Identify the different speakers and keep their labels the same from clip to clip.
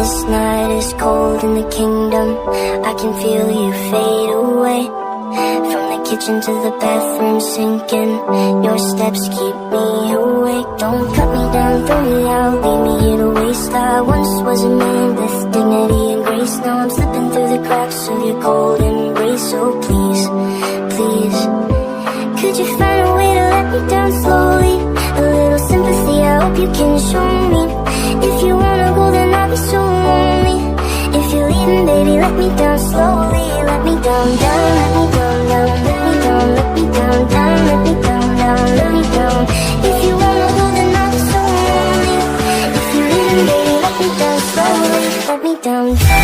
Speaker 1: This night is cold in the kingdom. I can feel you fade away. From the kitchen to the bathroom sinking. Your steps keep me awake. Don't cut me down, throw me out, leave me here to waste. I once was a man with dignity and grace. Now I'm slipping through the cracks of your cold embrace. So please, please, could you find a way to let me down slowly? A little sympathy, I hope you can show me. If you wanna go, then I'll be so lonely. If you're leaving, baby, let me down slowly. Let me down, down, let me down, down, let me down, let me down, down, let me down, down, let me down. If you wanna go, then I'll be so lonely. If you're leaving, baby, let me down slowly. Let me down, down.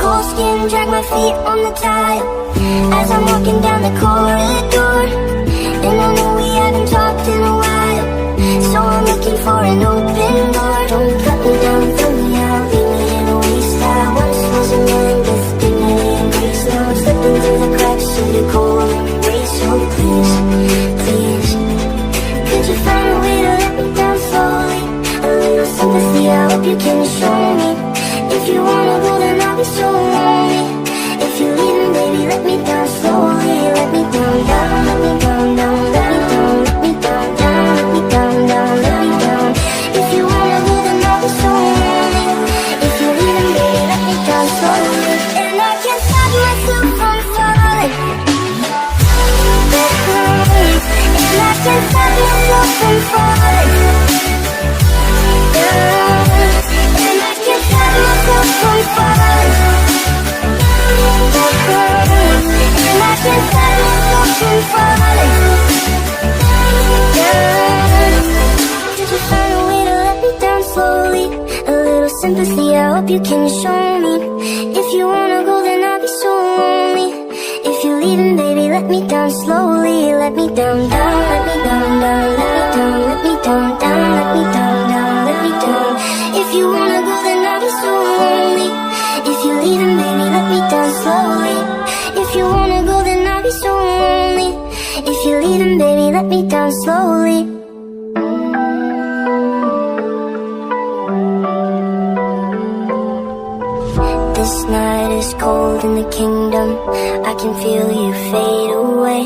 Speaker 1: Cold skin, drag my feet on the tile as I'm walking down the corridor. And I know we haven't talked in a while, so I'm looking for an open door. Don't cut me down, throw me out, leave me in a waste. I once was a man with dignity and grace. Now I'm slipping through the cracks of your cold embrace. So please, please, could you find a way to let me down slowly? A little sympathy, I hope you can show me. If you wanna go, then I'll be so lonely. If you're leaving, baby, let me down slowly. Let me down, down, let me down, down, let me down, let me down, down, let me down, down, let me down. If you wanna go, then I'll be so lonely. If you're leaving, baby, let me down slowly. And I can't stop myself from falling. And I can't stop myself from falling. And I can't stop myself from falling. And I can't stop myself from falling. Could you find a way to let me down slowly? A little sympathy, I hope you can show me. If you wanna go, then I'll be so lonely. If you're leaving, baby, let me down slowly. Let me down, down, let me down, down, let me down, let me down, down, let me down, down, let me down. If you wanna go, then I'll be so lonely. If you're leaving, baby, let me down slowly. If you wanna go, then I'll be so lonely. If you're leaving, baby, let me down slowly. This night is cold in the kingdom. I can feel you fade away.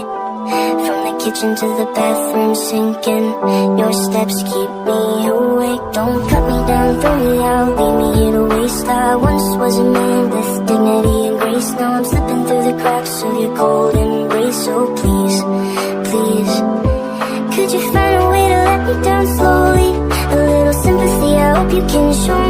Speaker 1: From the kitchen to the bathroom sinking. Your steps keep me awake. Don't cut me down, throw me out, leave me here to waste. I once was a man with dignity and grace. Now I'm slipping through the cracks of your cold embrace. So please, please, could you find a way to let me down slowly? A little sympathy, I hope you can show